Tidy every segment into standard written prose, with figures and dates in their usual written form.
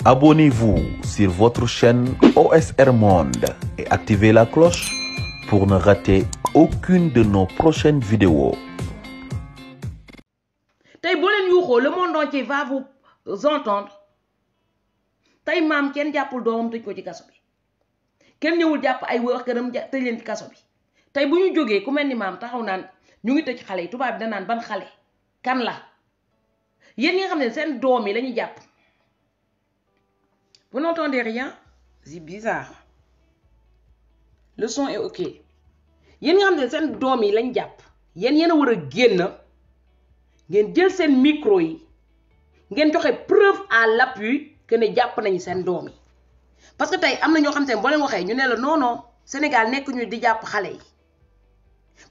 Abonnez-vous sur votre chaîne OSR Monde et activez la cloche pour ne rater aucune de nos prochaines vidéos. Tay bo len yuxo le monde entier va vous entendre. Tay mam ken jappul doomam tej ko ci kasso bi. Ken ñewul japp ay wax këram tej len ci kasso bi. Tay buñu joggé ku melni mam taxaw naan ñu ngi tej xalé tuba bi da naan ban xalé kan la. Yeen ñi nga xamné sen doom yi lañu japp. Vous n'entendez rien? C'est bizarre. Le son est ok. Yeen nga xamné sen doom yi lañu japp. Yeen yena wara genn ngeen jël sen micro yi ngeen joxe preuve à l'appui que ne japp nañu sen doom yi. Parce que tay amna ño xamné bo leen waxé ñu né la non non Sénégal nekk ñu di japp xalé yi.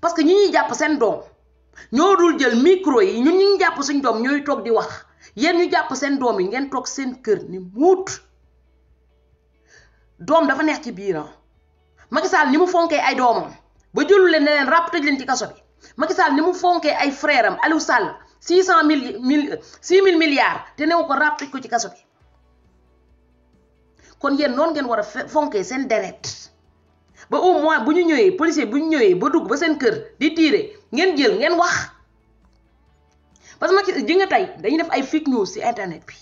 Parce que ñi japp sen doom ñoo dul jël micro yi ñun ñi japp suñ doom ñoy tok di wax. Yeen ñu japp sen doom yi ngeen tok sen kër ni muut. Doom dafa neex ci biir. Macky Sall ni mu fonké ay doomam ba jëlul leen ne leen rap tej leen ci kasso bi. Macky Sall ni mu fonké ay frère am Aliou Sall 6 000 milliards te newu ko rap tej ko ci kasso bi. Kon yeen non ngeen wara fonké sen deret. Ba au moins buñu ñëwé policier buñu ñëwé ba dugg ba sen kër di tirer ngeen jël ngeen wax. Parce que Macky ji nga tay dañuy def ay fake news ci internet bi.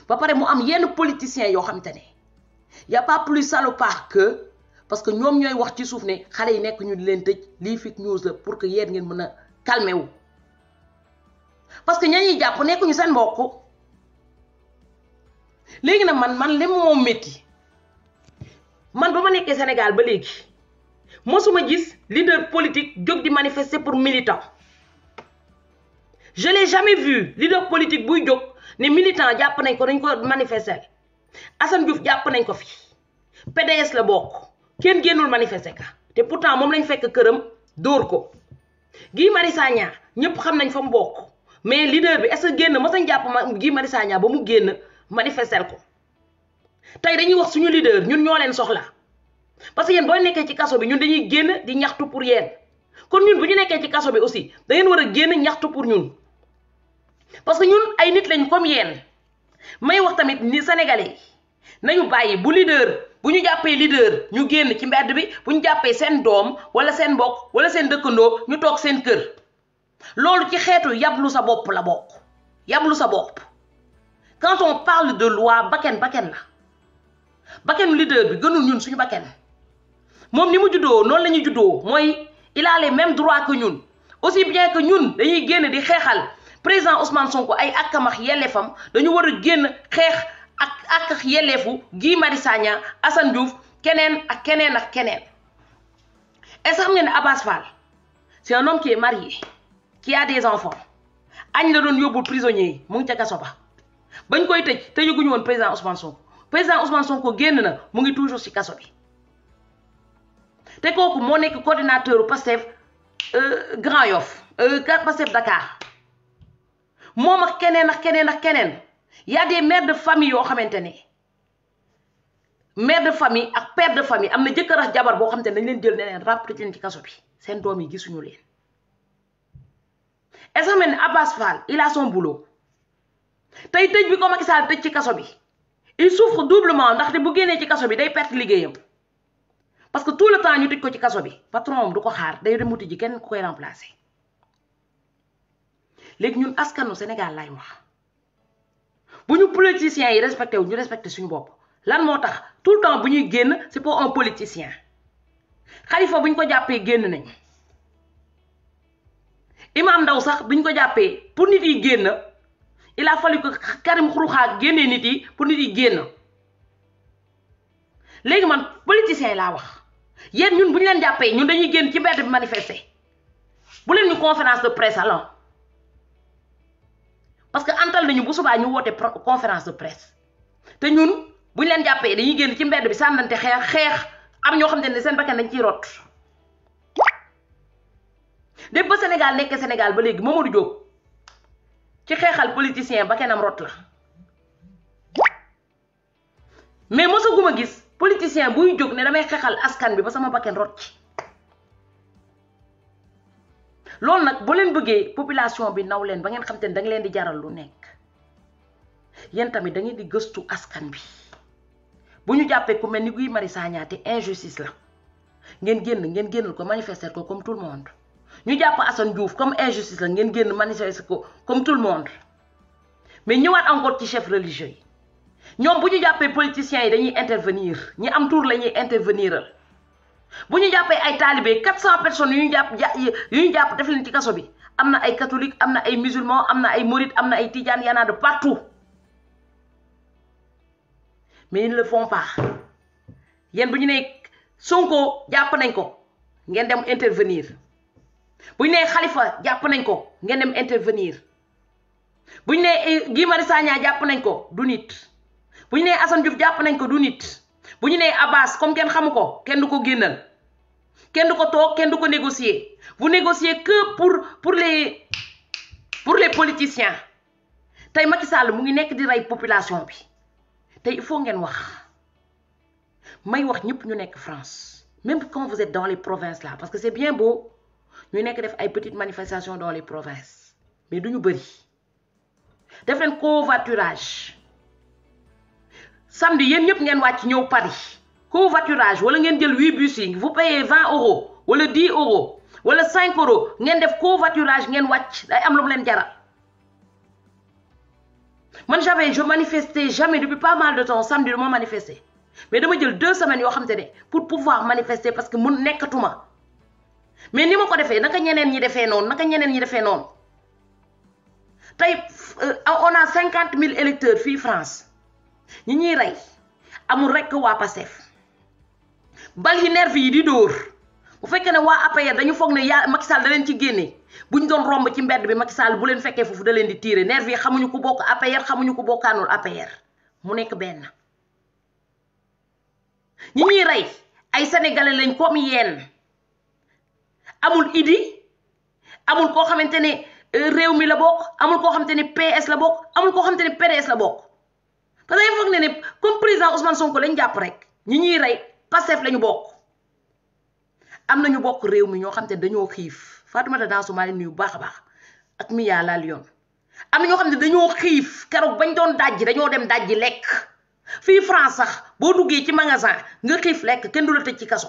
Ba paré mu am yenn politiciens yo xamantene y a pas plus salopard que parce que ñom ñoy wax ci souf né xalé yi nek ñu di leen tejj li fake news la pour que yeen ngeen mëna calmer wu. Parce que ñañi japp nek ñu sen mbokk. Légui na man lim mo metti. Man bama nekké Sénégal ba légui mosuma gis leader politique jog di manifester pour militant. Je l'ai jamais vu leader politique buy jog né militant japp nañ ko dañ ko manifester. Assane Diouf japp nañ ko fi. PDS la bokk. Ken gennul manifester ka. Té pourtant mom lañ fekk kërëm door ko. Guy Marius Sagna ñepp xam nañ fa mu bokk. Mais leader bi est-ce que genn ma sañ japp Guy Marius Sagna ba mu genn manifester ko. Tay dañuy wax suñu leader ñun ñoo leen soxla. Parce que yeen boy nekké ci kasso bi ñun dañuy genn di ñaxtu pour yeen. Kon ñun buñu nekké ci kasso bi aussi da ngeen wara genn ñaxtu pour ñun. Parce que ñun ay nit lañ comme yeen. May wax tamit ni sénégalais nañu bayyi bu leader buñu jappé leader ñu genn ci mbéd bi buñu jappé sen doom wala sen mbokk wala sen dekkando ñu tok sen kër. Lolu ci xéetu yablu sa bop la bok. Yablu sa bop. Quand on parle de loi baken la. Baken leader bi gënul ñun suñu baken. Mom ni mu juddo non lañu juddo moy il a les mêmes droits que ñun. Aussi bien que ñun dañuy genn di xéxal président Ousmane Sonko ay akamax yelefam dañu wara genn xéx ak yelefu Guy Marius Sagna Assane Diouf kenen ak kenen. Est-ce que xam ngeen Abbas Fall c'est un homme qui est marié qui a des enfants. Agn la doon yobul prisonnier mu ngi ca kasso ba bañ koy tejj tëjuguñu won président Ousmane Sonko. Président Ousmane Sonko genn na mu ngi toujours ci kasso bi. Té koku mo nek coordinateur Pastef Grand Yoff Pastef Dakar. Mom ak kenen. Il y a des mères de famille yo xamantene mère de famille ak père de famille amna jëkkër ak jabar bo xamantene dañ leen jël ne leen rap ci kasso bi sen doom yi gisunu leen. Est-ce que Abbas Fall il a son boulot tay tej bi ko Macky Sall tej ci kasso bi il souffre doublement ndax bu génné ci kasso bi day perte liggéeyam parce que tout le temps ñu tej ko ci kasso bi patron du ko xaar day remuti ji kenn ku koy remplacer. Légui ñun askanu Sénégal lay wax buñu politiciens yi respecté wu ñu respecté suñu bop lan motax tout le temps buñuy génn c'est pour un politicien. Khalifa buñ ko jappé génn nañ. Imam Ndaw sax buñ ko jappé pour nit yi génn il a fallu que Karim Xuruxa génné nit yi pour nit yi génn. Légui man politicien la wax yeen ñun buñ leen jappé ñun dañuy génn ci mbéd bi manifester. Bu leen ñu conférence de presse alors. Parce que antal nañu bu suba ñu woté conférence de presse. Té ñun buñ leen jappé dañuy génn ci mbéd bi sandante xex am ño xamné seen bakkan dañ ci rot. Dé ba Sénégal nekk Sénégal ba légui Mamadou Diop ci xéxal politicien bakkanam rot la. Mais mosaguma gis politicien buy jog né damay xéxal askan bi ba sama bakkan rot ci. Lool nak bo leen bëggé population bi naw leen ba ngeen xam té da nga leen di jaral lu nekk yéen tamit da ngeen di gëstu askan bi bu ñu jàppee ku mel ni Guy Marius Sagna te injustice la ngeen génnal ko manifester ko comme tout le monde ñu jàpp Assane Diouf comme injustice la ngeen génn manifester ko comme tout le monde mais ñëwaat encore ci chef religieux yi ñoom bu ñu jàppee politiciens yi dañuy intervenir ñi am tour la ñuy interveniral bu ñu jàppee ay talibé 400 personnes yu ñu jàpp def leen ci kaso bi am na ay catholique am na ay musulman am na ay mouride am na ay tidiane y en a de partout mais ils ne le font pas yéen bu ñu nee Sonko jàpp nañ ko ngeen dem intervenir bu ñu nee Khalifa jàpp nañ ko ngeen dem intervenir bu ñu nee Guy Marius Sagna jàpp nañ ko du nit bu ñu nee Assane Diouf jàpp nañ ko du nit bu ñu nee Abbas comme kenn xamu ko kenn du ko génnal kenn du ko toog kenn du ko négocier vous négociez que pour les politiciens tey Macky Sall mu ngi nekk di rey population bi tey il faut ngeen wax may wax ñëpp ñu nekk France même quand vous êtes dans les provinces là parce que c'est bien beau ñu nekk def ay petites manifestations dans les provinces mais duñu bëri def leen covoiturage samedi yéen ñëpp ngeen wàcc ñëw Paris covoiturage wala ngeen jël 8 bus yi vous payez 20 € wala 10 € wala 5 € ngeen def covoiturage ngeen wàcc day am lu mu leen jaral man je manifestais jamais depuis pas mal de temps samedi dama manifester mais dama jël 2 semaines yoo xam te ne pour pouvoir manifester parce que mun nekkatuma mais ni ma ko defee naka ñeneen ñi defee noonu tey on a 50 000 électeurs fii France ñi ñuy rey amul rekk waa Pastef bal yi nervi yi di dóor bu fekkee ne waa APR dañu foog ne yaa Macky Sall da leen ci génne buñ doon romb ci mbedd bi Macky Sall bu leen fekkee foofu da leen di tirer nervi yi xamuñu ko bokk APR xamuñu ko bokkaanul APR mu nekk benn ñi ñuy rey ay sénégalais lañ comme yéen amul Idi amul koo xamante ne réew mi la bokk amul koo xamante ne PS la bokk amul koo xamante ne PDS la bokk parce que dañu foog ne comme président Ousmane Sonko lañ jàpp rek ñi ñuy rey Pastef lañu bokk am nañu bokk réew mi ñoo xamante ne dañoo xiif Fatoumata Danso maa leen nuyu bu baax a baax ak Mia la Lyon am na ñoo xam ne dañoo xiif keroog bañ doon dajji dañoo dem dajji lekk fii France sax boo duggee ci magasin nga xiif lekk kenn du la tëj ci kaso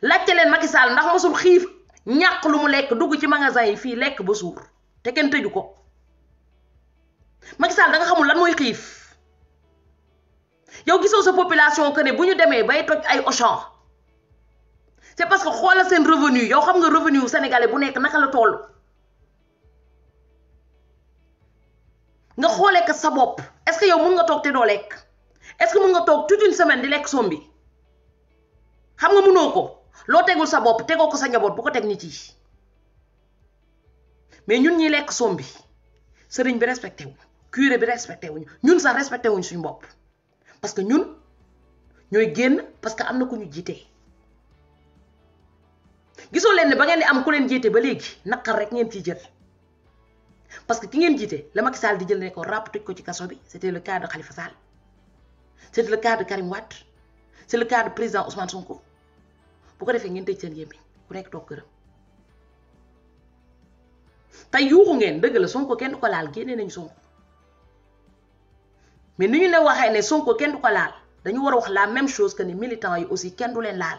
laajte leen Macky Sall ndax mosul xiif ñàkk lu mu lekk dugg ci magasin yi fii lekk ba suur te kenn tëju ko Macky Sall da nga xamul lan mooy xiif yow gisoo sa population que ne bu ñu demee bay toj ay Auchan c'est parce que xoolal seen revenu yow xam nga revenu sénégalais bu nekk naka la toll nga xoolee ko sa bopp est-ce que yow mun nga toog te doo lekk est-ce que mun nga toog toute une semaine di lekk sombi xam nga mënoo ko loo tegul sa bopp tegoo ko sa njaboot bu ko teg nit yi mais ñun ñi lekk sombi sëriñ bi respecté wuñu curé bi respecté wuñu ñun sax respecté wuñu suñu bopp parce que ñun ñooy génn parce que am na ku ñu jiite gisoo leen ne ba ngeen di am ku leen jiite ba léegi naqar rek ngeen ciy jël parce que ki ngeen jiite la Macky Sall di jël ne ko ràpp tëj ko ci kaso bi c'était le cas de Khalifa Sall c'était le cas de Karim Wade c'est le cas de président Ousmane Sonko bu ko defee ngeen tëj seen yémmiñ ku nekk toog këram tey yuuxu ngeen dëgg la Sonko kenn du ko laal génne nañu Sonko mais ni ñu ne waxee ne Sonko kenn du ko laal dañu war a wax la même chose que ne militants yi aussi kenn du leen laal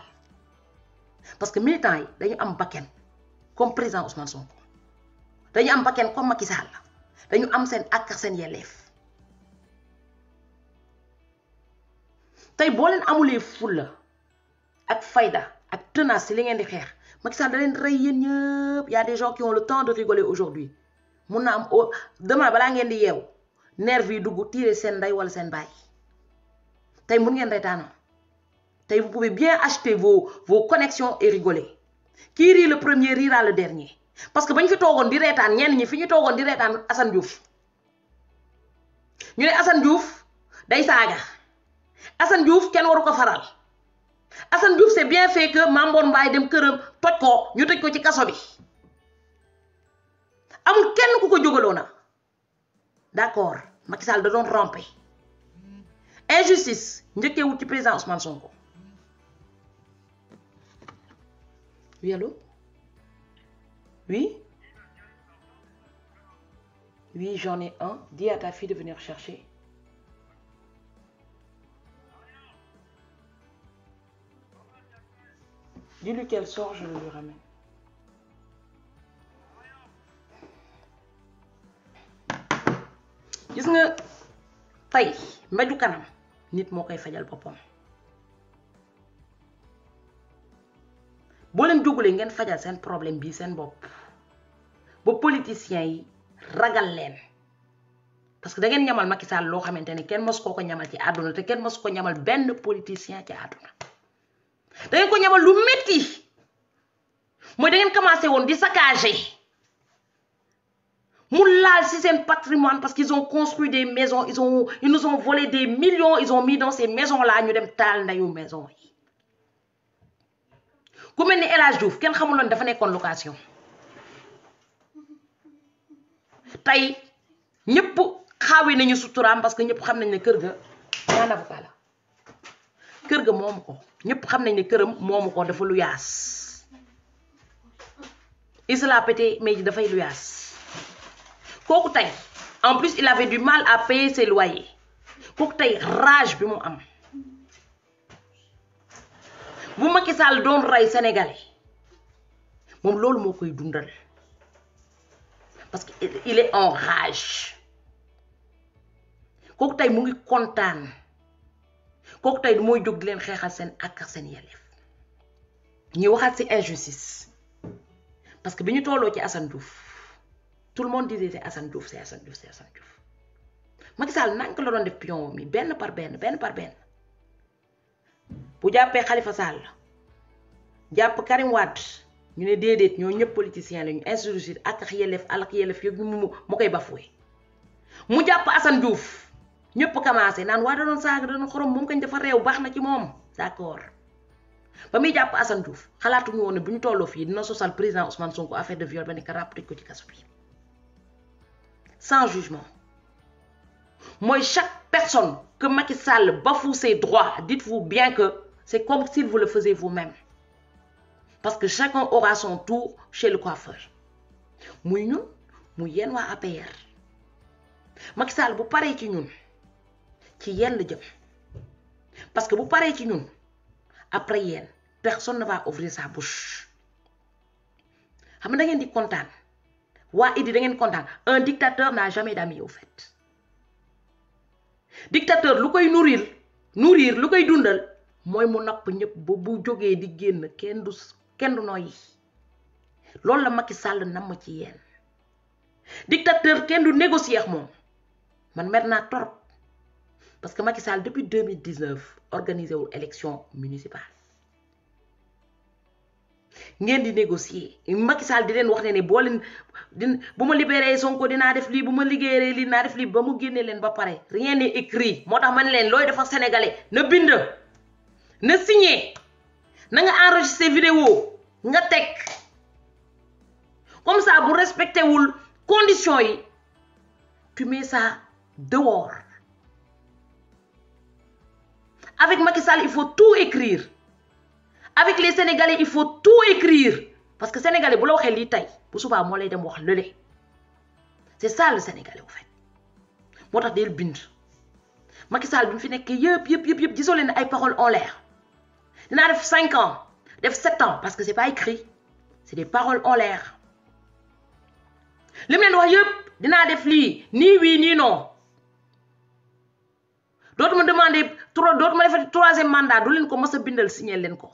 parce que militants yi dañu am bakken comme président Ousmane Sonko dañu am bakken comme Macky Sall dañu am seen ak seen yelleef tey boo leen amulee fulla ak fayda ak tenace ci li ngeen di xeex Macky Sall da leen rey yéen ñëpp y a des gens qui ont le temps de rigoler aujourd'hui mun na am demain balaa ngeen di yeew nervi yi dugg tirer seen ndey wala seen baay tey mun ngeen reytaanam tey vous pouvez bien acheter vos connexions et rigoler qui rit le premier rira le dernier parce que bañ fi toogoon di reetaan ñenn ñi fi ñu toogoon di reetaan Assane Diouf ñu ne Assane Diouf day saaga Assane Diouf kenn waru ko faral Assane Diouf c'est bien fait que Mamboor Mbaye dem këram toj ko ñu tëj ko ci kaso bi amul kenn ku ko jógaloo na d'accord Macky Sall da doon ramper injustice njëkkee wut ci président Ousmane Sonko. Oui allô oui Oui, j'en ai un. Dis à ta fille de venir chercher. Dis-lui qu'elle sort, je le lui ramène. Gis nga tay mbaju kanam nit moo koy fajal boppam boo leen jógulee ngeen fajal seen problème bii seen bopp ba politiciens yi ragal leen parce que da ngeen ñamal Macky Sall loo xamante ne kenn mos koo ko ñamal ci àdduna te kenn mos ko ñamal benn politicien ci àdduna da ngeen ko ñamal lu metti mooy da ngeen commencé woon di saccager mu laal ci seen patrimoine parce qu'ils ont construit des maisons ils nous ont volé des millions ils ont mis dans ces maisons là ñu dem taal ndayu maison yi ku mel ni El Hadj Diouf kenn xamuloon dafa nekkoon location tey ñëpp xaawi nañu suturaam parce que ñëpp xam nañ ne kër ga ñaan avocat la kër ga moomu ko ñëpp xam nañ ne këram moomu ko dafa lu yaas il se l'a pété mais dafay lu yaas kooku tey en plus il avait du mal à payer ses loyers kooku tey rage bi mu am bu Macky Sall doon rey sénégalais moom loolu moo koy dundal parce que il est en rage kooku tey mu ngi kontaan kooku tey mooy jóg di leen xeexal seen ak seen yelleef ñuy waxaat ci injustice parce que bi ñu tolloo ci Assane Diouf tout le monde disait c'est Assane Diouf c'est Assane Diouf c'est Assane Diouf Macky Sall nank la doon def pion mi benn par benn bu jàppee Khalifa Sall jàpp Karim Wade ñu ne déedéet ñoo ñëpp politiciens lañu injustice ak yelleef yëpp mu koy bafoué mu jàpp Assane Diouf ñëpp commencé naan waa da doon saaga da doon xorom moom kañ dafa réew baax na ci moom d'accord ba muy jàpp Assane Diouf xalaatuñu woon ne bu ñu tolloo fii dina sosal président Ousmane Sonko affaire de viol ba ne ka ràpp tëj ko ci kaso bi sans jugement. Moi, chaque personne que Macky Sall bafoue ses droits, dites-vous bien que c'est comme si vous le faisiez vous-même. Parce que chacun aura son tour chez le coiffeur. Muy ñun muy yéen waa APR Macky Sall bu paree ci ñun ci yéen la jëm parce que bu paree ci ñun après yéen personne ne va ouvrir sa bouche xam nga da ngeen di kontaan. Waa Idi da ngeen kontaan un dictateur n'a jamais d'amis au fait dictateur lu koy nourrir lu koy dundal mooy mu napp ñëpp ba bu jógee di génn kenn du noyyi loolu la Macky Sall nam ci yéen dictateur kenn du négocier ak moom man mer naa torop parce que Macky Sall depuis 2019 organisé wul élection municipale ngeen di négocier Macky Sall di leen wax ne boo leen bu ma libéré Sonko dinaa def lii bu ma liggéeyee lii dinaa def lii ba mu génnee leen ba pare rien n'est écrit moo tax man leen looy dafa sénégalais na bind na signé na nga enregistré vidéo nga teg comme ça bu respecté wul conditions yi tu mets ça dehors avec Macky Sall il faut tout écrire. Avec les Sénégalais, il faut tout écrire. Parce que les Sénégalais, si vous avez dit ça, vous avez dit c'est ça le Sénégalais, en fait. Moi, je suis bind. Macky Sall, je suis yep, disons les paroles en l'air. Il y a 5 ans, 7 ans, parce que ce n'est pas écrit. C'est des paroles en l'air. Les gens disent yep, ni oui, ni non. D'autres me demandent, d'autres me fait troisième mandat, d'où ils commencent à binder signer l'enco.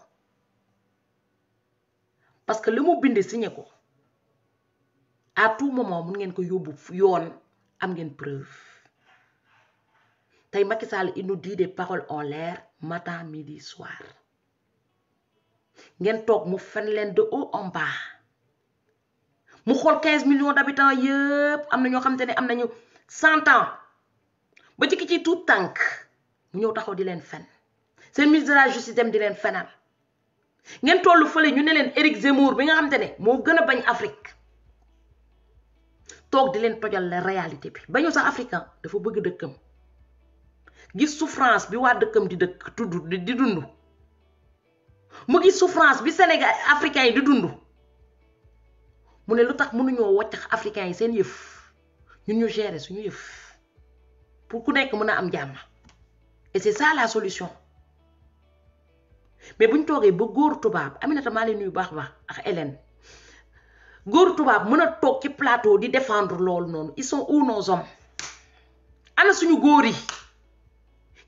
Parce que le mot binde signé ko à tout moment mun ngeen ko yóbbu yoon am ngeen preuve tey Macky Sall il nous dit des paroles en l'air matin midi soir ngeen toog mu fen leen de haut en bas mu xool 15 millions d'habitants yëpp am na ñoo xamante ne am nañu 100 ans ba ci tout tànk mu ñëw taxaw di leen fen seen ministre de la justice dem di leen fenal ngeen tollu fële ñu ne leen Éric Zemmour bi nga xamante ne moo gën a bañ Afrique toog di leen tojal la réalité bi bañu sax africain dafa bëgg dëkkam gis souffrance bi waa dëkkam di dëkk di dund mu gis souffrance bi Sénégal africain yi di dund mu ne lu tax mënuñoo woccax africain yi seen yëf ñun ñu gérer suñu yëf pour ku nekk mën a am jàmm et c'est ça la solution mais buñ toogee ba góor tubaab Aminata maa leen nuyu baax ak Hélène góor tubaab mën a toog ci plateau di défendre loolu noonu ils sont où nos hommes ana suñu góor yi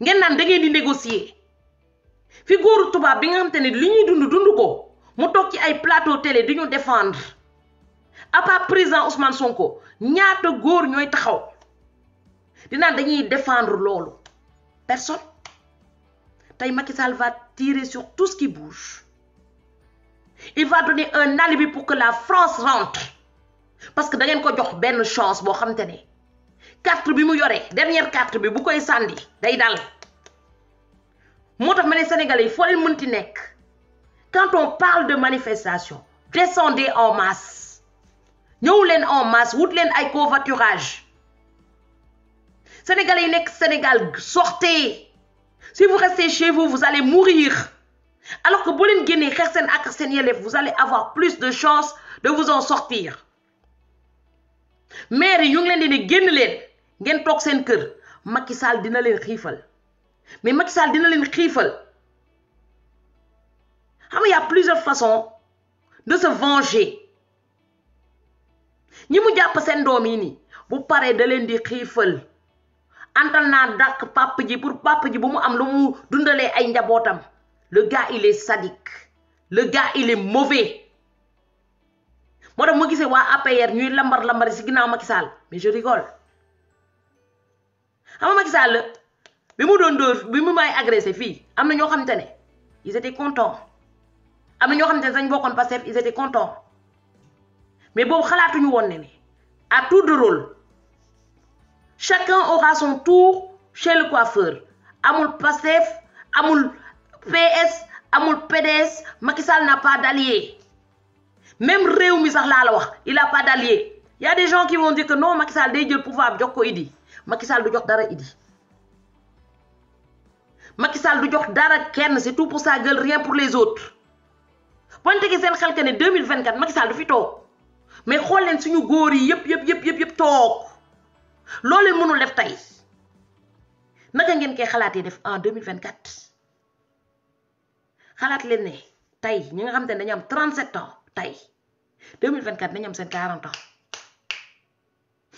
ngeen naan da ngeen di négocier fi góor tubaab bi nga xam te ne li ñuy dund ko mu toog ci ay plateau télé di ñu défendre à part président Ousmane Sonko ñaata góor ñooy taxaw di naan dañuy défendre loolu personne tey Macky Sall va tirer sur tout ce qui bouge. Il va donner un alibi pour que la France rentre. Parce que da ngeen ko jox benn chance boo xam te ne carte bi mu yore dernière carte bi bu koy sànni day dal. moo tax ma ne Sénégalais yi foo leen mënti nekk quand on parle de manifestation descendez en masse ñëw leen en masse wut leen ay covoiturage Sénégalais yi nekk Sénégal sortez. Si vous restez chez vous, vous allez mourir. Alors que boo leen génnee xeex seen ak seen yelleef, vous allez avoir plus de chances de vous en sortir. maire yi ñu ngi leen di ne génn leen ngeen toog seen kër Macky Sall dina leen xiifal mais Macky Sall dina leen xiifal xam nga y a plusieurs façons de se venger ñi mu jàpp seen doom yi nii bu paree da leen di xiifal. antal naa dàq papa ji pour papa ji bu mu am lu mu dundalee ay njabootam le gars il est sadique le gars il est mauvais moo tax ma gisee waa APR ñuy lambar si ginnaaw Macky Sall mais je rigole xam nga Macky Sall bi mu doon dóor bi mu may agressé fii am na ñoo xamante ne ils étaient contents am na ñoo xamante ne dañ bokkoon Pastef ils étaient contents mais boobu xalaatuñu woon ne à tour de rôle chacun aura son tour chez le coiffeur amul Pastef amul PS amul PDS Macky Sall n'a pas d'allié même réew mi sax laa la wax il a pas d'allié y a des gens qui vont dire que non Macky Sall day jël pouvoir jox ko Idi Macky Sall du jox dara Idi Macky Sall du jox dara kenn c'est tout pour sa gueule rien pour les autres pointe gi seen xel que ne 2024 Macky Sall du fi toog mais xool leen suñu góor yi yëpp toog loolu leen mënul def tey naka ngeen koy xalaatee def en 2024 xalaat leen ne tey ñi nga xam te ne dañu am 37 ans tey 2024 dañu am seen 40 ans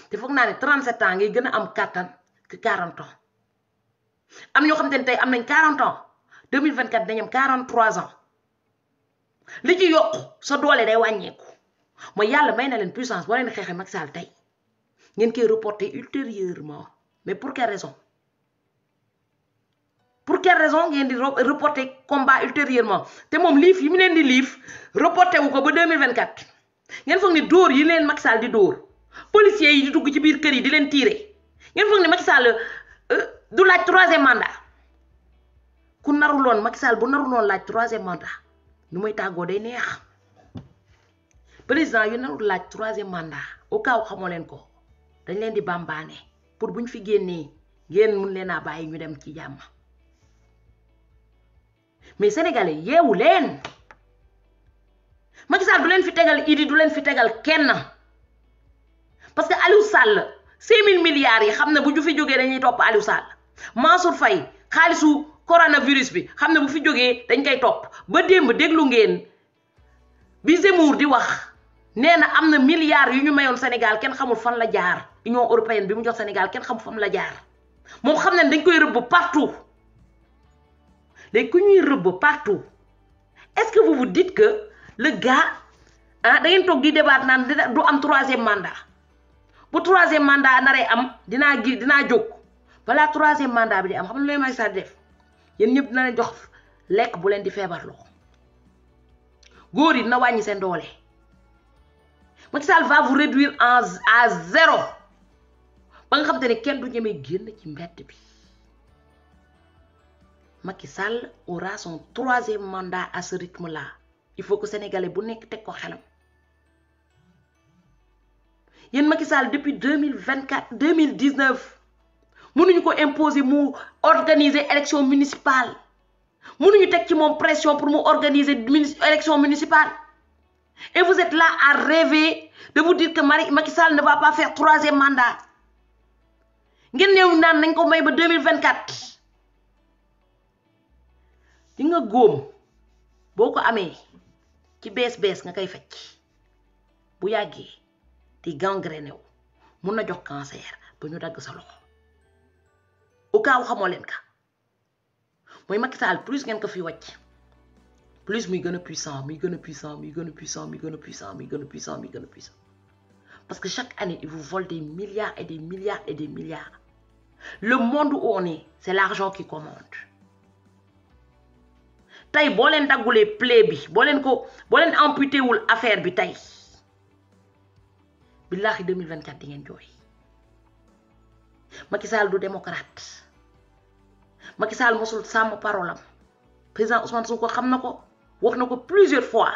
te foog naa ne 37 ans ngay gën a am kàttan que 40 ans am ñoo xam te ne tey am nañ 40 ans 2024 dañu am 43 ans li ci yokku sa doole day wàññeeku mooy yàlla may na leen puissance boo leen xeexee Macky Sall tey ngeen koy reporter ultérieurement mais pour quelle raison ngeen di reporter combat ultérieurement te moom liif yi mu leen di liif reporter wu ko ba 2024 ngeen foog ni dóor yi leen Macky Sall di dóor policiers yi di dugg ci biir kër yi di leen tirer ngeen foog ni Macky Sall du laaj 3e mandat ku naruloon Macky Sall bu naruloon laaj 3e mandat nu muy tàggoo day neex président yu narul laaj 3e mandat au cas où xamoo leen ko dañ leen di bambaane pour buñ fi génnee ngeen mun leen a bàyyi ñu dem ci jàmm mais sénégalais yeewu leen Macky Sall du leen fi tegal Idi du leen fi tegal kenn parce que Aliou Sall 5000 milliards yi xam ne bu ñu fi jógee dañuy topp Aliou Sall Mansour Faye xaalisu coronavirus bi xam ne bu fi jógee dañ koy topp ba démb déglu ngeen bi Zemmour di wax nee na am na milliards yu ñu mayoon Sénégal kenn xamul fan la jaar Union européenne bi mu jox Sénégal kenn xamul fan la jaar moom xam ne dañ koy rëbb partout léegi ku ñuy rëbb partout est-ce que vous vous dites que le gars da ngeen toog di débat naan du am 3e mandat bu 3e mandat naree am dinaa jóg balaa 3e mandat bi di am xam nga lu may sa def yéen ñëpp dina leen jox lekk bu leen di feebarloo góor yi dina wàññi seen doole Macky Sall va vous réduire à 0 ba nga xam te ne kenn du ñemee génn ci mbedd bi Macky Sall aura son 3e mandat à ce rythme-là il faut que sénégalais bu nekk teg ko xelam yéen Macky Sall depuis 2019 mënuñu ko imposer mu organiser élection municipale mënuñu teg ci moom pression pour mu organiser élection municipale et vous êtes là à rêver de vous dire que Macky Sall ne va pas faire 3e mandat ngeen ñëw naan nañ ko may ba 2024 di nga góom boo ko amee ci bees nga koy fecc bu yàggee di gangréné wu mun na jox cancer ba ñu dagg sa loxo au cas xamoo leen ka mooy Macky Sall plus ngeen ko fi wàcc plus muy gën a puissant parce que chaque année il vous vole des milliards et des milliards et des milliards. Le monde où on est, c'est l'argent qui commande. Tay bo len dagulé play bi bo len amputé wul affaire bi tay billahi 2024 di ngeen joy. Macky Sall du démocrate. Macky Sall mosul sam parole am. Président Ousmane Sonko xam nako, wax nako plusieurs fois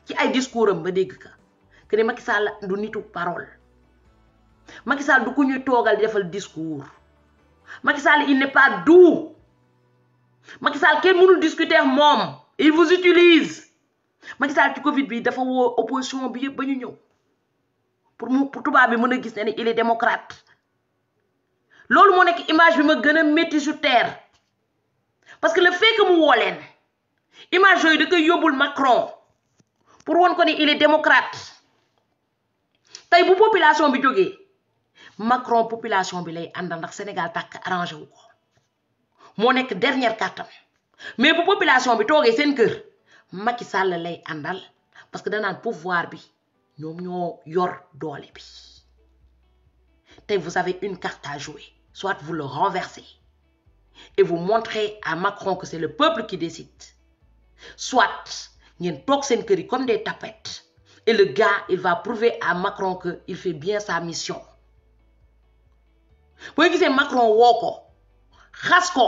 ci ay discours am ba dégg ka que ne Macky Sall du nitu parole. Macky Sall du ko ñuy togal di defal discours. Macky Sall il n'est pas doux. Macky Sall kenn mënul discuter ak mom, il vous utilise. Macky Sall ci Covid bi dafa wo opposition bi yeb bañu ñew pour tuba bi mëna gis né il est démocrate. Lolu mo nek image bi ma gëna metti sur terre. Parce que le fait que mu wo len image yoy da koy yobul Macron pour won ko ni il est démocrate. Tay bu population bi joggé Macron population bi lay andal ndax Sénégal tak arrangé wu ko mo nek dernière carte mais bu population bi togué sen kër Macky Sall lay andal parce que da nan pouvoir bi ñom ñoo yor doole bi. Tay vous avez une carte à jouer, soit vous le renversez et vous montrez à Macron que c'est le peuple qui décide, soit ngeen tok sen kër yi comme des tapettes et le gars il va prouver à Macron que il fait bien sa mission. Boy gisé Macron woko xass ko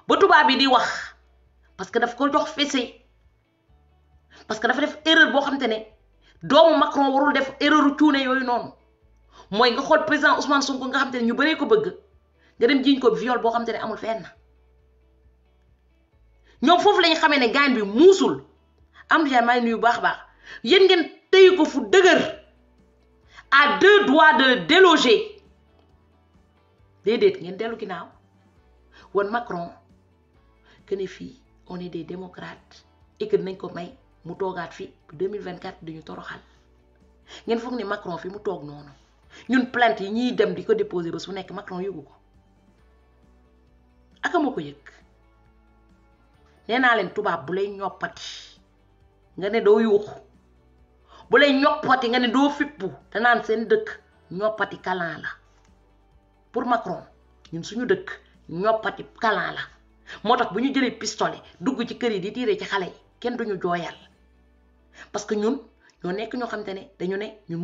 ba tuba bi di wax parce que daf ko jox fessé parce que dafa def erreur bo xamantene doomu Macron warul def erreuru tuune yoyu non moy nga xol président Ousmane Sonko nga xamantene ñu bari ko bëgg nga dem jiñ ko viol bo xamantene amul fenn ñom fofu lañu xamé né gagne bi musul am dia may nuyu bax bax yeen ngeen tey ko fu deuguer à 2 doigts de déloger. Dédét ngeen delu ginaaw won Macron que ne fi on est des démocrates et que nañ ko may mu togaat fi 2024 duñu toroxal ngeen fogg ni Macron fi mu tok noonu ñun plainte yi ñi dem diko déposer ba su nek Macron yëgu ko akamako yëg néna len tubaab bu lay ñopati nga né do yuxu bu lay ñopati nga né do fippu da nan sen dëkk ñopati kalan la. Pour Macron ñun suñu dëkk ñopati kalan la motax buñu jëlé pistolet dugg ci kër yi di tiré ci xalé yi kenn duñu joyal parce que ñun ñoo nekk ñoo xamantene dañu né ñun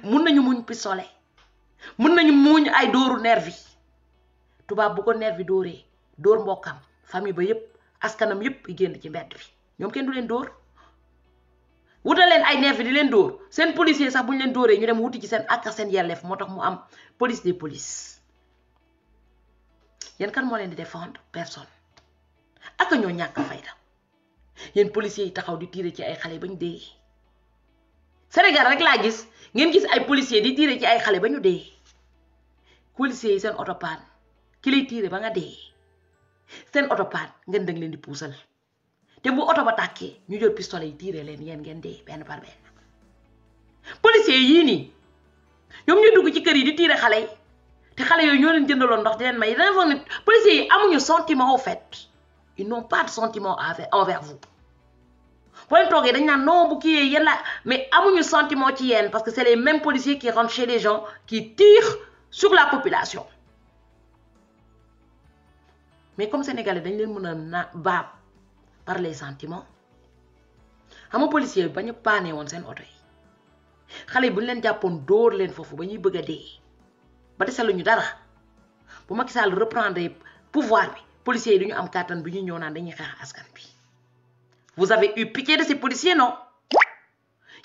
mën nañu muñ pistolet mën nañu muñ ay dooru nervi tuba bu ko nervi dooré door mbokam famille ba yépp askanam yépp yi génn ci mbedd bi ñom kenn du leen door wutal leen ay nervi di leen door sen policier sax buñ leen dooré ñu dem wuti ci sen ak sen yelef motax mu am police des polices. Yen kan mo len di défendre personne ak ñoo ñak fayda yen policiers yi taxaw di tirer ci ay xalé bañu dé Sénégal rek la gis ngeen gis ay policiers di tirer ci ay xalé bañu dé policiers yi sen auto pan ki lay tirer ba nga dé sen auto pan ngeen dang leen di poussal té bu auto ba takké ñu jël pistolet yi tirer leen yeen ngeen dé ben par ben policiers yi ni ñom ñu dugg ci kër yi di tirer xalé te xalé yoy ñoo leen jëndaloon ndox di leen may dafa ne policiers yi amuñu sentiment au fait ils n'ont pas de sentiment envers vous pour leen togué dañ nan non bu kiyé yeen la mais amuñu sentiment ci yeen parce que c'est les mêmes policiers qui rentrent chez les gens qui tirent sur la population mais comme sénégalais dañ leen mëna baab par les sentiments xam policiers bañu pané won sen auto yi xalé buñ leen jappone door leen fofu bañuy bëgg dé ba désselu ñu dara bu Macky Sall reprendre pouvoir bi policiers yi duñu am carton bi ñu ñëw naan dañuy xax askan bi. Vous avez eu pitié de ces policiers non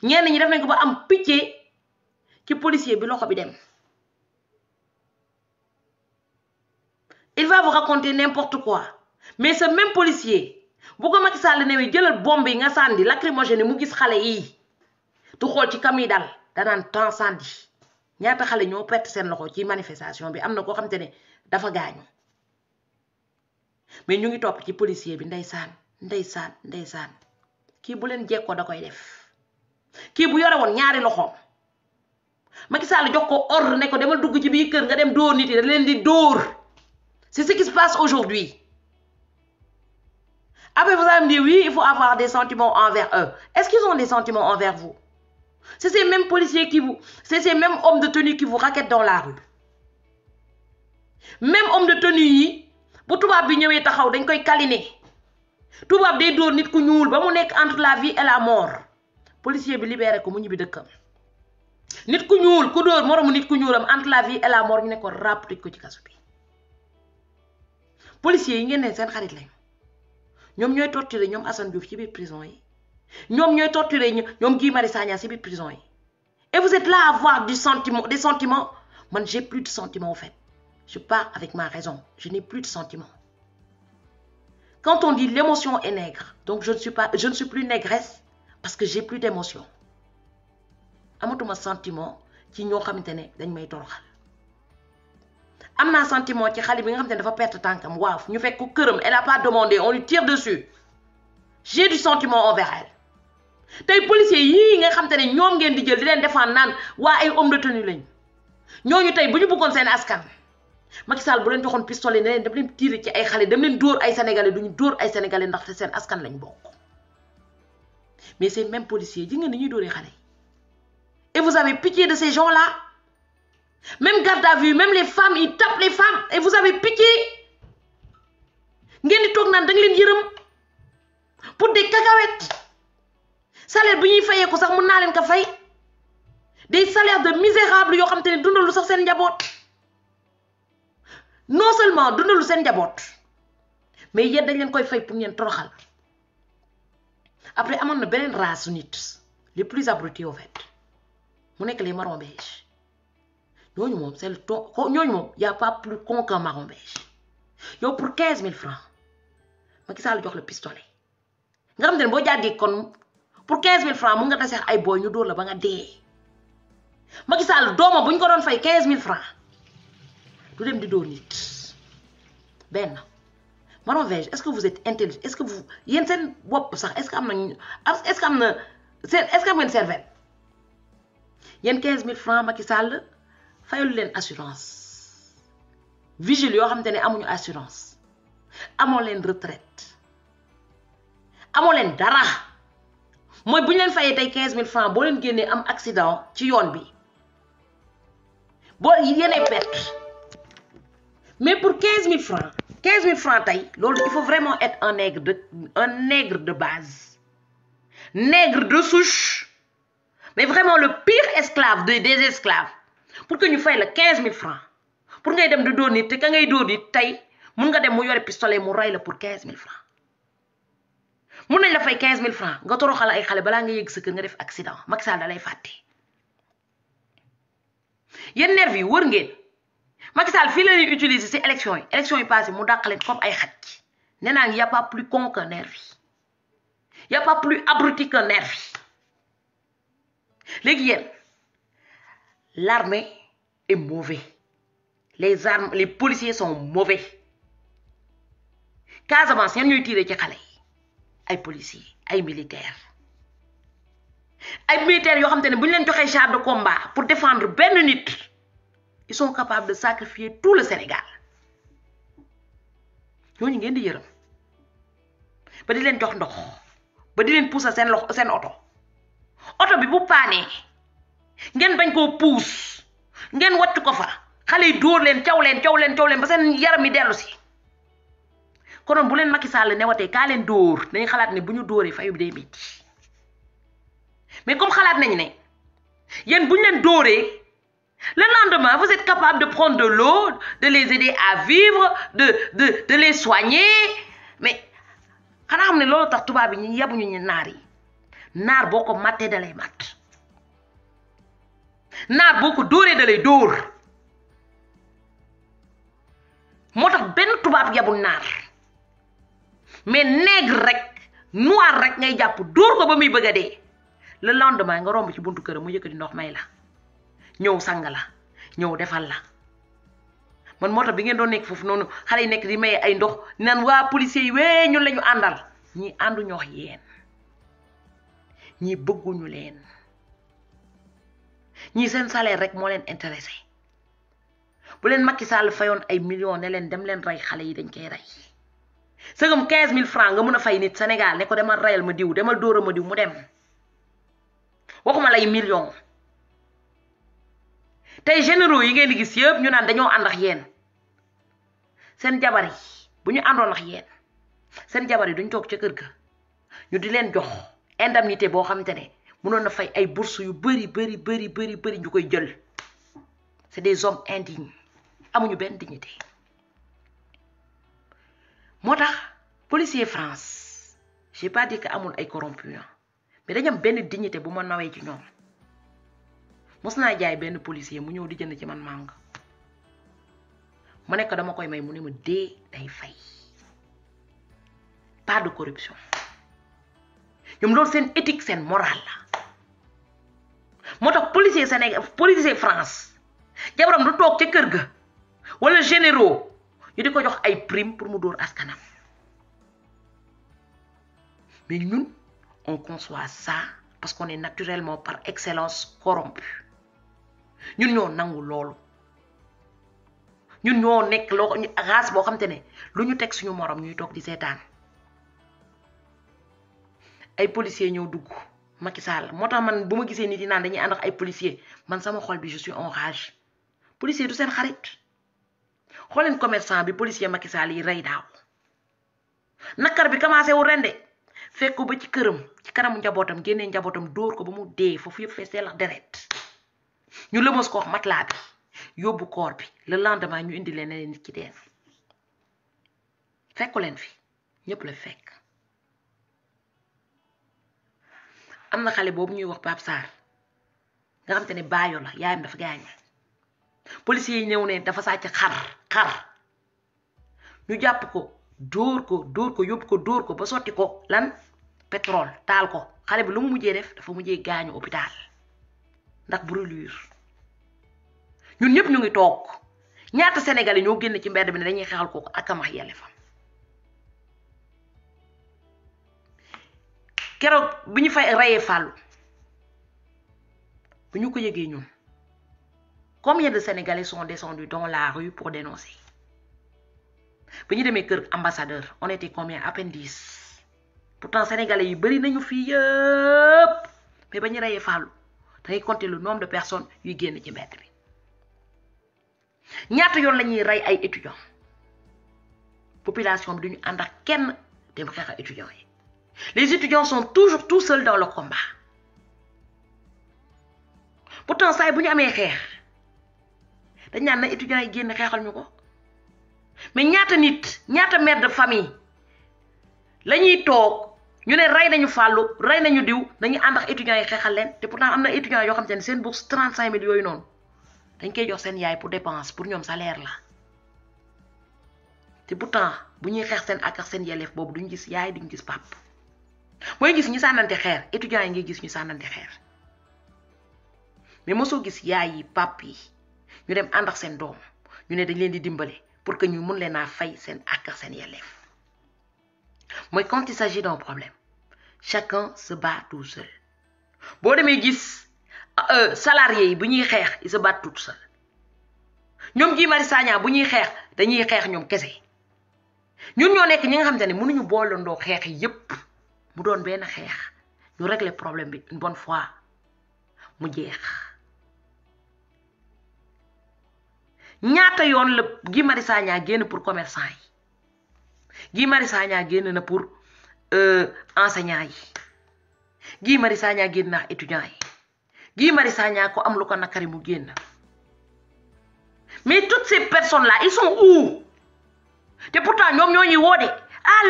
ñen ñi def nañ ko ba am pitié ci policier bi loxo bi dem. Il va vous raconter n'importe quoi mais ce même policier bu ko Macky Sall néwé jëlal bombe yi nga sandi lacrymogène mu gis xalé yi du xol ci kam yi dal da nan temps sandi ñaata xale ñoo perte seen loxo ci manifestation bi am na koo xamante ne dafa gaañu mais ñu ngi topp ci policier bi ndeysaan kii bu leen jekkoo da koy def kii bu yore woon ñaari loxoom Macky Sall jox ko ordre ne ko demal dugg ci biir kër nga dem dóor nit yi da leen di dóor. C'est ce qui se passe aujourd'hui. Après, vous allez me dire, oui, il faut avoir des sentiments envers eux. Est-ce qu'ils ont des sentiments envers vous? C'est ces mêmes policiers c'est ces mêmes hommes de tenue qui vous raquettent dans la rue. Même homme de tenue yi, bu tubaab bi ñëwee taxaw dañ koy câliner. Tubaab day dóor nit ku ñuul ba mu nekk entre la vie et la mort. Policier bi libéré ko mu ñibbi dëkkam. Nit ku ñuul ku dóor moromu nit ku ñuulam entre la vie et la mort ñu ne ko ràpp tëj ko ci kaso bi. Policiers yi ngeen ne seen xarit lañu ñoom ñooy torturer ñoom Assane Diouf ci biir prison yi ñoom ñooy torturer ñoom Guy Marius Sagna ci biir prison yi et vous êtes là à avoir des sentiments. Man j'ai plus de sentiments au fait. Je pars avec ma raison. Je n'ai plus de sentiments. Quand on dit l'émotion est nègre, donc je ne suis plus négresse parce que j'ai plus d'émotion. Amatuma sentiment ci ñoo xamantene dañ may toroxal. Amna sentiment ci xale bi nga xamantene dafa perte tankam waaw ñu fekk ko kërëm elle a pas demandé on lui tire dessus. J'ai du sentiment envers elle. Tay policiers yi nga xamantene ñoom ngeen di jël di leen défendre naan waa ay homme de tenue lañ. Ñooñu tay buñu bëggoon seen askan. Macky Sall bu leen joxoon pistolet ne leen dem leen tirer ci ay xale dem leen dóor ay sénégalais duñu dóor ay sénégalais ndax seen askan lañ bokk. Mais ces mêmes policiers ji nga ni ñuy dóoree xale. Et vous avez pitié de ces gens-là? Même garde à vue, même les femmes, ils tapent les femmes. Et vous avez pitié? Ngeen di toog naan da nga leen yërëm pour des cacahuètes. Salaire bi ñuy fayee ko sax mën naa leen ko fay. Des salaires de misérables yoo xam te ne dundalu sax seen njaboot. Non seulement dundalu seen njaboot mais yéen dañ leen koy fay pour ngeen toroxal. Après amoon na beneen race nit les plus abrutis au fait mu nekk les marrons beige. Ñooñu moom c'est le ton ñooñu moom y a pas plus con qu'un marron beige. Yow pour 15 000 francs Macky Sall jox la pistolet nga xam te ne boo jàddee kon pour 15 000 francs mu nga taseex ay boy ñu dóor la ba nga dee. Macky Sall doomam bu ñu ko doon fay 15 000 francs du dem di dóor nit. Ben marron beige est-ce que vous êtes intelligent? Est-ce que vous yéen seen bopp sax est-ce que am na est-ce que am ngeen cervelle? Yéen 15 000 francs Macky Sall fayul leen assurance vigile yoo xamante ne amuñu assurance amoo leen retraite amoo leen dara mooy bu ñu leen fayee tey 15 000 francs boo leen génnee am accident ci yoon bi boo yéenay perte. Mais pour 15 000 francs tey loolu il faut vraiment être un nègre de base, nègre de souche, mais vraiment le pire esclave des esclaves pour que ñu fay la 15 000 francs pour ngay dem di dóor nit te ka ngay dóor nit tey mun nga dem mu yore pistolet mu rey la pour 15 000 francs mun nañ la fay 15 000 francs nga toroxal ay xale balaa nga yegg sa kër nga def accident Macky Sall da lay fàtte. Yéen nervi yi wër ngeen. Macky Sall fii la ñuy utiliser ci élection yi passé mu dàq leen comme ay xaj nee naa y a pas plus con qu'un nervi y a pas plus abruti qu'un nervi. Léegi yéen l'armée est mauvais, les policiers sont mauvais. Casamance ñan ñooy tirer ci xale yi ay policiers ay militaires yoo xam te ne bu ñu leen joxee char de combat pour défendre benn nit. Ils sont capables de sacrifier tout le Sénégal. ñooñu ngeen di yërëm ba di leen jox ndox ba di leen pousser seen oto bi bu paanee ngeen bañ koo puus ngeen wàcc ko fa xale yi dóor leen caw leen ba seen yaram yi dellu si. konoon bu leen Macky Sall newatee kaa leen dóor dañuy xalaat ne bu ñu dóoree fayu bi day métti mais comme xalaat nañ ne yéen bu ñu leen dóoree. Le lendemain, vous êtes capable de prendre de l'eau, de les aider à vivre, de les soigner. Mais, xanaa xam ne loolu tax tubaab bi ñu yabuñu ñu naar yi naar boo ko mattee da lay matt naar boo ko dóoree da lay dóor moo tax benn tubaab yabul naar mais nègre rek noir rek ngay jàpp dóor ko ba muy bëgg a dee le lendemain nga romb ci buntu këram mu yëkkati ndox may la. ñëw sang la ñëw defal la man moo tax bi ngeen doon nekk foofu noonu xale yi nekk di maye ay ndox naan waa policiers yi wee ñun lañu àndal ñi àndu ñoo yéen ñi bëgguñu leen ñi seen salaire rek moo leen intéressé bu leen Macky Sall fayoon ay millions ne leen dem leen rey xale yi dañ koy rey sëgam 15000 francs nga mën a fay nit Sénégal ne ko demal reyal ma diw demal dóora ma diw mu dem waxuma lay millions tey généraux yi ngeen di gis yëpp ñu naan dañoo ànd ak yéen seen jabar yi bu ñu àndoon ak yéen seen jabar yi duñ toog ca kër ga ñu di leen jox indemnité boo xamante ne mënoon na fay ay bourse yu bëri ñu koy jël c'est des hommes indignes amuñu benn dignité moo tax policier France j'ai pas dit que amul ay corrompus mais dañu am benn dignité bu ma nawee ci ñoom mos naa jaay benn policier mu ñëw di jënd ci man màng ma nekk dama koy may mu ne ma dee day fay pas de corruption ñoom loolu seen éthique seen morale la moo tax policier Sénégal policier France jabaram du toog ca kër ga wala généraux ñu di ko jox ay prime pour mu dóor askanam mais ñun on conçoit ça parce qu'on est naturellement par excellence corrompu ñun ñoo nangu loolu ñun ñoo nekk loo race boo xam te ne lu ñu teg suñu morom ñuy toog di seetaan ay policiers ñëw dugg Macky Sall moo tax man bu ma gisee nit yi naan dañuy ànd ak ay policiers man sama xol bi je suis en rage policier du seen xarit xooleen commerçant bi policier Macky Sall yi rey daaw nakar bi commencé wu rende fekk ko ba ci këram ci kanamu njabootam génnee njabootam dóor ko ba mu dee foofu yëpp fees la deret ñu lëmës ko matelas bi yóbbu koor bi le lendemain ñu indi leen nit ki dee fekku leen fi ñëpp la fekk am na xale boobu ñuy wax Pape Sarr nga xam te ne baayo la yaayam dafa gaañ policiers yi ñëw ne dafa sàcc xar ñu jàpp ko dóor ko yóbbu ko dóor ko ba sotti ko lan pétrole taal ko xale bi lu mu mujjee def dafa mujjee gaañu hôpital ndax brûlure ñun ñëpp ñu ngi toog ñaata sénégalais ñoo génn ci mbedd bi ne dañuy xeexal kooku ak amax yelefam keroog bu ñu fay rayee Fallou bu ñu ko yëgee ñun combien de sénégalais sont descendus dans la rue pour dénoncer bu ñu demee kër ambassadeur on était combien à peine 10 pourtant sénégalais yi bari nañu fii yëpp mais ba ñu rayee Fallou dangay compter le nombre de personnes yuy génn ci mbedd bi ñaata yoon la ñuy rey ay étudiants population bi duñu ànd ak kenn dem xeex ak étudiants yi les étudiants sont toujours tout seuls dans le combat pourtant saa yi bu ñu amee xeex dañ naan na étudiants yi génn xeexal ñu ko mais ñaata nit ñaata mère de famille la ñuy toog ñu ne rey nañu Fallou rey nañu diw dañuy ànd ak étudiants yi xeexal leen te pourtant am na étudiants yoo xam te ne seen bourse 35000 yooyu noonu dañ koy jox seen yaay pour dépense pour ñoom salaire la te pourtant bu ñuy xeex seen ak seen yelleef boobu duñu gis yaay duñu gis pap mooy gis ñu sànnante xeer étudiants yi ngay gis ñu sànnante xeer mais mosoo gis yaay yi pap yi ñu dem ànd ak seen doom ñu ne dañ leen di dimbale pour que ñu mun leen a fay seen ak seen yelleef mooy quand il s'agit d'un problème chacun se bat tout seul boo demee gis salariés yi bu ñuy xeex ils se battent tout seul ñoom Guy Marius Sagna bu ñuy xeex dañuy xeex ñoom kese ñun ñoo nekk ñi nga xamante ne mënuñu boolandoo xeex yépp mu doon benn xeex ñu régler problème bi une bonne fois mu jeex ñaata yoon la Guy Marius Sagna génn pour commerçant yi Guy Marius Sagna génn na pour enseignant yi Guy Marius Sagna génn na étudiant yi Guy Marius Sagna ko am lu ko nakari mu génn mais toutes ces personnes là ils sont où te pourtant ñoom ñoo ñuy woo de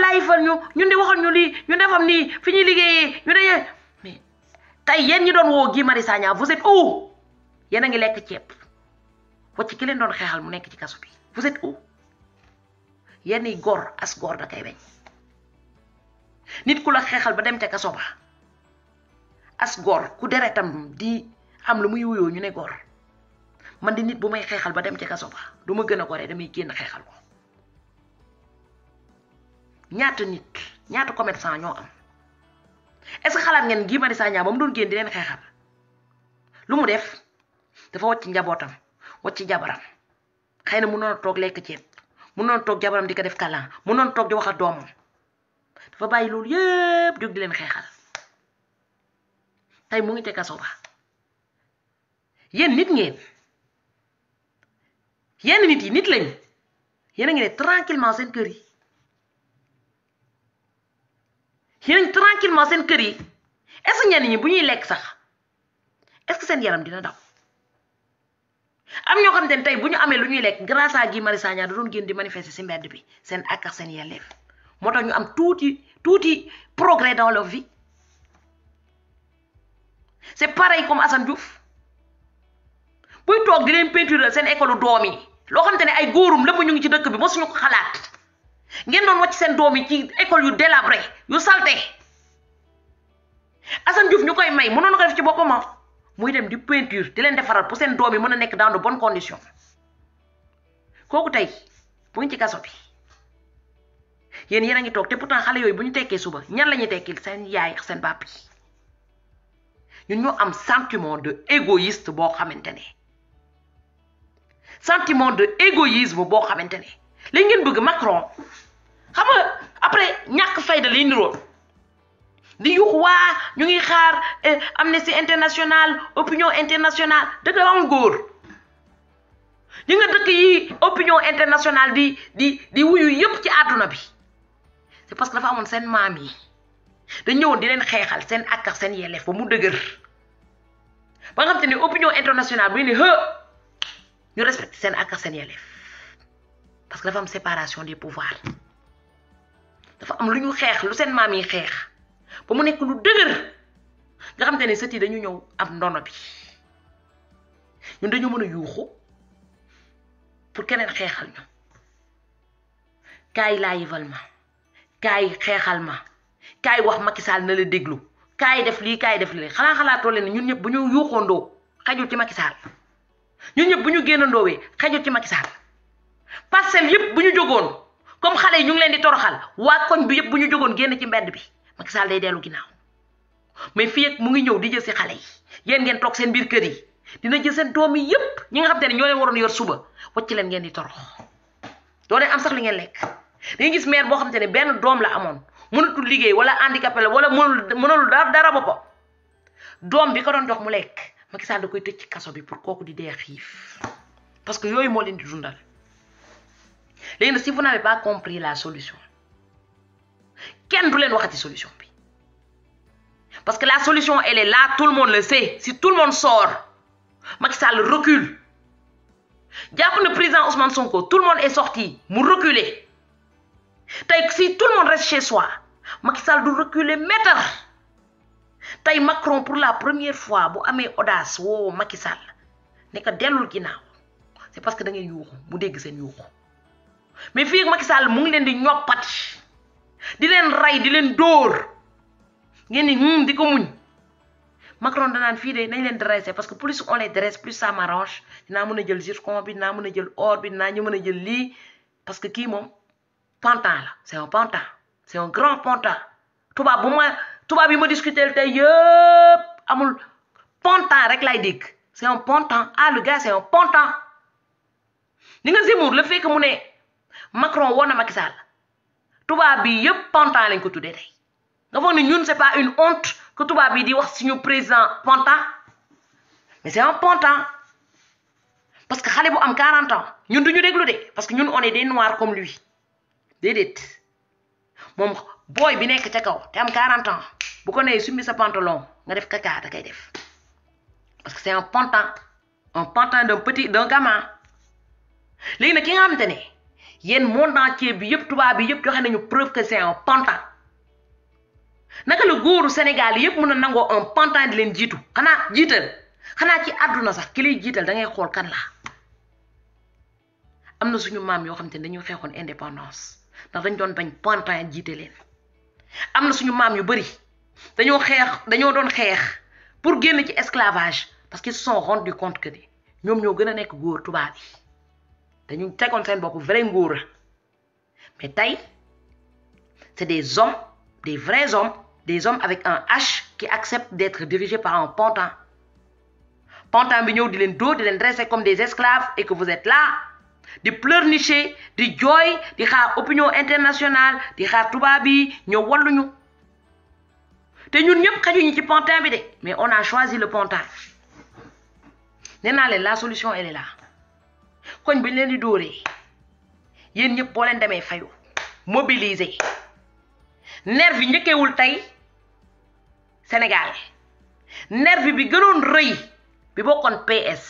layfal ñu ñun di waxal ñu lii ñu defam nii fi ñuy liggéeyee ñu dañee mais tey yéen ñi doon woo Guy Marius Sagna vous êtes où yéen a ngi lekk ceeb wacc ki leen doon xeexal mu nekk ci kaso bi vous êtes où yéen i góor as góor da koy bañ nit ku la xeexal ba dem ca kaso ba as góor ku deretam di am lu muy wuyoo ñu ne góor man di nit bu may xeexal ba dem ci kaso ba du ma gën a gore damay génn xeexal ko. ñaata nit ñaata commerçant ñoo am est-ce que xalaat ngeen Guy Marius Sagna ba mu doon génn di leen xeexal lu mu def dafa wacc njabootam wacc jabaram xëy na mu noon toog lekk ceeb mu noon toog jabaram di ko def kalan mu noon toog di wax ak doomam dafa bàyyi loolu yépp jóg di leen xeexal tey mu ngi ca kaso ba. yéen nit ngeen yenn nit yi nit lañ yéen a ngi ne tranquillement seen kër yi yéen a ngi tranquillement seen kër yi est-ce que ñenn ñi bu ñuy lekk sax est-ce que seen yaram dina daw am ñoo xam ne tey bu ñu amee lu ñuy lekk grâce à Guy Marius Sagna da doon génn di manifester ci mbedd bi seen ak seen yelleef moo tax ñu am tuuti progrès dans leur vie. C'est pareil comme Assane Diouf buy toog di leen peinture seen école doom yi loo xamante ne ay góorum lépp ñu ngi ci dëkk bi mosuñu ko xalaat ngeen doon wàcc seen doom yi ci école yu délabré yu salté Assane Diouf ñu koy may mënoon ko def ci boppam muy dem di peinture di leen defaral pour seen doom yi mën a nekk dans de bonnes conditions kooku tey bu ngi ci kaso bi yéen a ngi toog te pourtant xale yooyu bu ñu tekkee suba ñan la ñuy tekkil seen yaay ak seen bàpp yi ñun ñoo am sentiment de égoïste boo xamante ne sentiment de égoïsme boo xamante ne li ngeen bëgg Macron xam nga après ñàkk fayda lay niroon di yuux waa ñu ngi xaar Amnesty International opinion internationale dëkk la amul góor ñi nga dëkk yi opinion internationale di wuyu yépp ci àdduna bi c'est parce que dafa amoon seen maam yi dañ ñëwoon di leen xeexal seen ak ak seen yelleef ba mu dëgër ba nga xam te ne opinion internationale bu ne ñu respecté seen ak ak seen yelleef parce que dafa am séparation des pouvoirs dafa am lu ñu xeex lu seen maam yi xeex ba mu nekk lu dëgër nga xam te ne sët yi dañu ñëw am ndono bi ñun dañu mën a yuuxu pour keneen xeexal ñu kaay laayival ma kaay xeexal ma kaay wax Macky Sall na la déglu kaay def lii kaay def lii xanaa xalaatoo leen ñun ñëpp bu ñu yuuxoondoo xajul ci Macky Sall ñun ñëpp bu ñu génnandoowee xajul ci Macky Sall parcelle yëpp bu ñu jógoon comme xale yi ñu ngi leen di toroxal waa koñ bi yëpp bu ñu jógoon génn ci mbedd bi Macky Sall day dellu ginnaaw mais fii ak mu ngi ñëw di jël si xale yi yéen ngeen toog seen biir kër yi dina jël seen doom yi yëpp ñi nga xam te ne ñoo leen waroon yor suba wacc leen ngeen di torox doo leen am sax li ngeen lekk da nga gis maire boo xam te ne benn doom la amoon mënatul liggéey wala handicapé la wala mënul dara boppam doom bi ko doon jox mu lekk Macky Sall da koy tëj ci kaso bi pour kooku di dee xiif parce que yooyu moo leen di dundal léegi nag si vous n'avez pas compris la solution kenn du leen waxati solution bi parce que la solution elle est là, tout le monde le sait. Si tout le monde sort Macky Sall recule jàpp na président Ousmane Sonko tout le monde est sorti mu reculer tey si tout le monde reste chez soi Macky Sall du reculer mètre tey Macron pour la première fois bu amee audace woo Macky Sall ne ko dellul ginnaaw c'est parce que da ngeen yuuxu mu dégg seen yuuxu mais fii Macky Sall mu ngi leen di ñoppati di leen rey di leen dóor ngeen ni di ko muñ Macron danaan fii de nañ leen dresser parce que plus on les dresse plus ça m'arrange dinaa mën a jël zircon bi dinaa mën a jël or bi dinaa ñu mën a jël lii parce que kii moom pantin la c'est un pantin c'est un grand pantin tubaab yi ma discuter tey yëpp amul pantin rek lay dégg c'est un pantin ah le gars c'est un pantin ni nga Zemmour le fait que mu ne Macron woon na Macky Sall tubaab bi yëpp pantin lañ ko tuddee tey nga foog ne ñun c'est pas une honte que tubaab bi di wax suñu président pantin mais c'est un pantin parce que xale bu am 40 ans ñun duñu déglu de parce que ñun on est des noirs comme lui déedéet moom booy bi nekk ca kaw te am 40 ans bu ko nee summi sa pantalon nga def caca da koy def parce que c'est un pantin d'un gamin léegi nag ki nga xamante ne yéen monde entier bi yëpp tubaab bi yëpp joxe nañu preuve que c'est un pantin naka la góoru Sénégal yëpp mën a nangoo un pantin di leen jiitu xanaa ci àdduna sax ki lay jiital da ngay xool kan la am na suñu maam yoo xam te ne dañoo xeexoon indépendance ndax dañ doon bañ pantin jiite leen am na suñu maam yu bari dañoo doon xeex pour génn ci esclavage parce qu'ils se sont rendu compte que ñoom ñoo gën a nekk góor tubaab yi dañu tegoon seen bopp vrai ngóor mais tey c'est des hommes des vrais hommes des hommes avec un H qui acceptent d'être dirigés par un pantin bi ñëw di leen dóor di leen dresser comme des esclaves et que vous êtes là di pleurnicher di jooy di xaar opinion internationale di xaar tubaab yi ñëw walluñu te ñun ñëpp xajuñu ci pantin bi de mais on a choisi le pantin nee naa leen la solution elle est là koñ bi leen di dóoree yéen ñëpp boo leen demee fayu mobiliser nervi yi njëkkeewul tey Sénégal nervi bi gënoon rëy bi bokkoon PS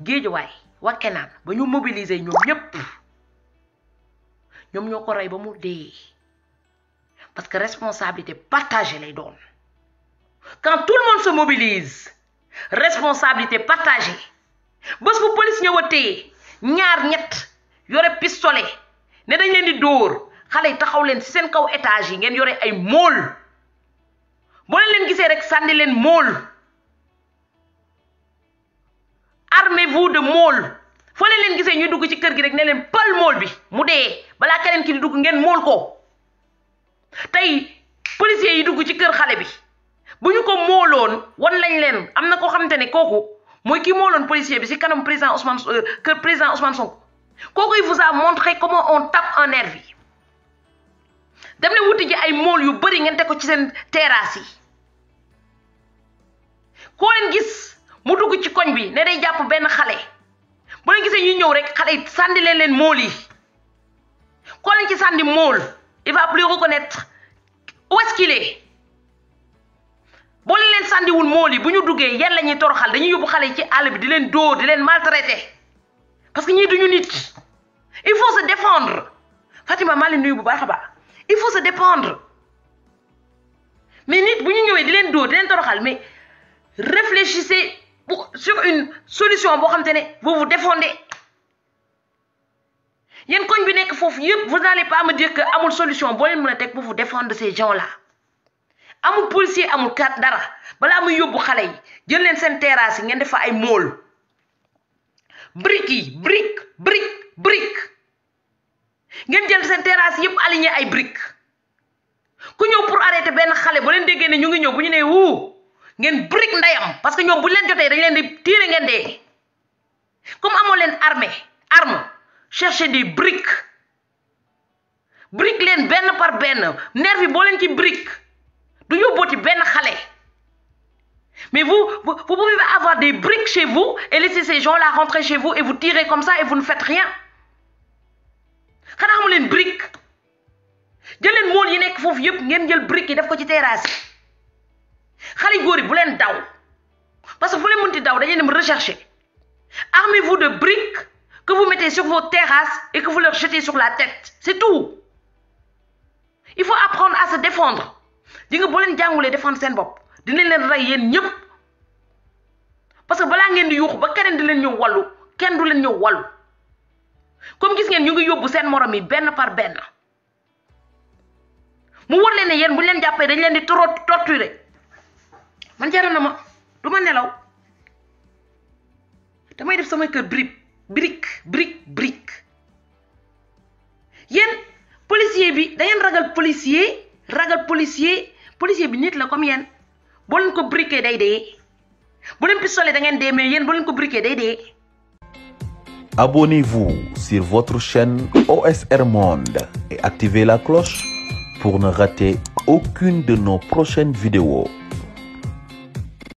Géejawaay Wakkenaan ba ñu mobiliser ñoom ñëpp ñoom ñoo ko rey ba mu dee parce que responsabilité partagée lay doon quand tout le monde se mobilise responsabilité partagée bés bu police ñëwatee ñaar ñett yore pistolet ne dañ leen di dóor xale yi taxaw leen ci seen kaw étage yi ngeen yore ay mool boo leen gisee rek sànni leen mool armez-vous de mool foo leen gisee ñuy dugg ci kër gi rek ne leen pël mool bi mu dee balaa keneen ki di dugg ngeen mool ko tey policiers yi dugg ci kër xale bi bu ñu ko mooloon wan lañ leen am na koo xamante ne kooku mooy ki mooloon policier bi ci kanam président Ousmane kër président Ousmane Sonko kooku il vous a montré comment on tape un nervi dem leen wuti ji ay mool yu bëri ngeen teg ko ci seen terrasse yi koo leen gis mu dugg ci koñ bi ne day jàpp benn xale bu leen gisee ñuy ñëw rek xale yi sànni leen mool yi koo leen ci sànni mool il va plus reconnaître où est-ce qu'il est boo leen sànniwul mool yi bu ñu duggee yan la ñuy toroxal dañuy yóbbu xale yi ci àll bi di leen dóor di leen maltraiter parce que ñii duñu nit il faut se défendre Fatima maa leen nuyu bu baax a baax il faut se défendre mais nit bu ñu ñëwee di leen dóor di leen toroxal mais réfléchissez sur une solution boo xam te ne vous vous défendez yéen koñ bi nekk foofu yëpp vous n'allez pas me dire que amul solution boo leen mën a teg pour vous défendre de ces gens là amul policier amul kat dara balaa muy yóbbu xale yi jël leen seen terrasse yi ngeen def fa ay mool brique yi brique ngeen jël seen terrasse yëpp aligné ay brique ku ñëw pour arrêter benn xale boo leen déggee ne ñu ngi ñëw bu ñu nee wuu ngeen brique ndeyam parce que ñoom bu leen jotee dañ leen di tirer ngeen dee comme amoo leen arme cherchez des briques leen benn par benn nervi boo leen ci brique du yóbbooti benn xale mais vous pouvez avoir des briques chez vous et laisser ces gens-là rentrer chez vous et vous tirer comme ça et vous ne faites rien xanaa amu leen brique jël leen mool yi nekk foofu yëpp ngeen jël brique yi def ko ci terrasse yi xale góor yi bu leen daw parce que fu leen mënti daw dañuy dem rechercher armez-vous de briques que vous mettez sur vos terrasses et que vous leur jetez sur la tête c'est tout il faut apprendre à se défendre di nga boo leen jàngulee défendre seen bopp dinañ leen rey yéen ñëpp parce que balaa ngeen di yuuxu ba keneen di leen ñëw wallu kenn du leen ñëw wallu comme gis ngeen ñu ngi yóbbu seen morom yi benn par benn mu war leen ne yéen bu leen jàppee dañ leen di torturer man jaral na ma du ma nelaw damay def sama kër brique yéen policier bi da ngeen ragal policier bi nit la comme yéen boo leen ko briquer day dee bu leen pistolet da ngeen dee mais yéen boo leen ko briquer day dee. Abonnez-vous sur votre chaîne OSR Monde et activez la cloche pour ne rater aucune de nos prochaines vidéos.